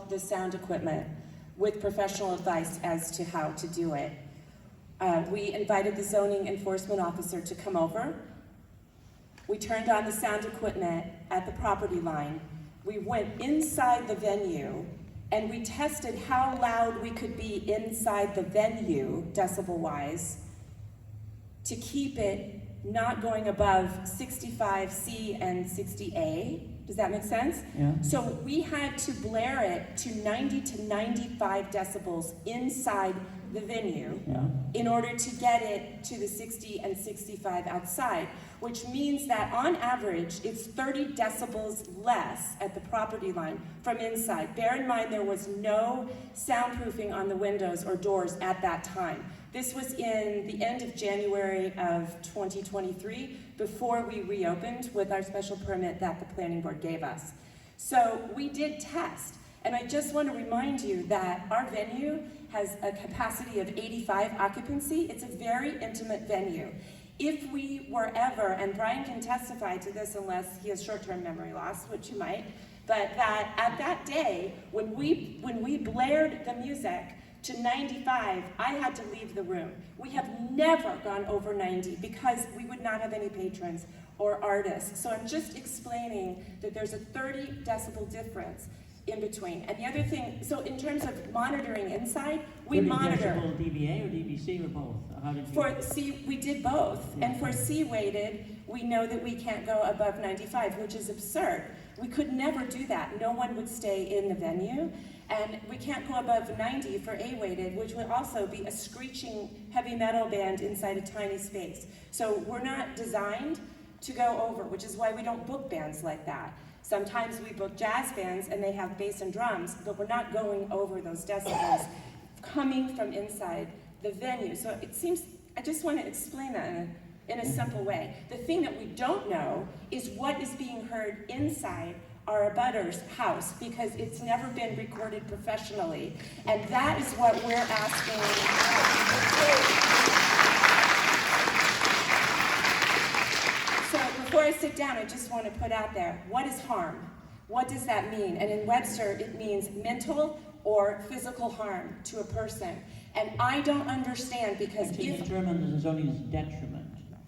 the sound equipment with professional advice as to how to do it. We invited the zoning enforcement officer to come over. We turned on the sound equipment at the property line. We went inside the venue and we tested how loud we could be inside the venue, decibel-wise, to keep it not going above 65C and 60A. Does that make sense? Yeah. So we had to blare it to 90 to 95 decibels inside the venue in order to get it to the 60 and 65 outside, which means that on average, it's 30 decibels less at the property line from inside. Bear in mind, there was no soundproofing on the windows or doors at that time. This was in the end of January of 2023, before we reopened with our special permit that the planning board gave us. So we did test, and I just want to remind you that our venue has a capacity of 85 occupancy. It's a very intimate venue. If we were ever, and Brian can testify to this unless he has short-term memory loss, which he might, but that at that day, when we blared the music to 95, I had to leave the room. We have never gone over 90 because we would not have any patrons or artists. So I'm just explaining that there's a 30 decibel difference in between. And the other thing, so in terms of monitoring inside, we monitor. Decibel DBA or DBC or both? How did you? For C, we did both. And for C weighted, we know that we can't go above 95, which is absurd. We could never do that. No one would stay in the venue. And we can't go above 90 for A-weighted, which would also be a screeching heavy metal band inside a tiny space. So we're not designed to go over, which is why we don't book bands like that. Sometimes we book jazz bands and they have bass and drums, but we're not going over those decibels coming from inside the venue. So it seems, I just want to explain that in a simple way. The thing that we don't know is what is being heard inside our abutter's house, because it's never been recorded professionally. And that is what we're asking. So before I sit down, I just want to put out there, what is harm? What does that mean? And in Webster, it means mental or physical harm to a person. And I don't understand, because Actually, if the term is only detriment.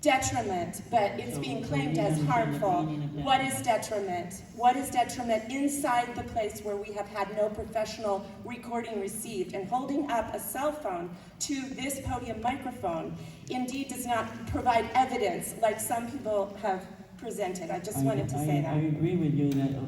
Detriment, but it's being claimed as harmful. What is detriment? What is detriment inside the place where we have had no professional recording received? And holding up a cell phone to this podium microphone indeed does not provide evidence like some people have presented. I just wanted to say that. I agree with you that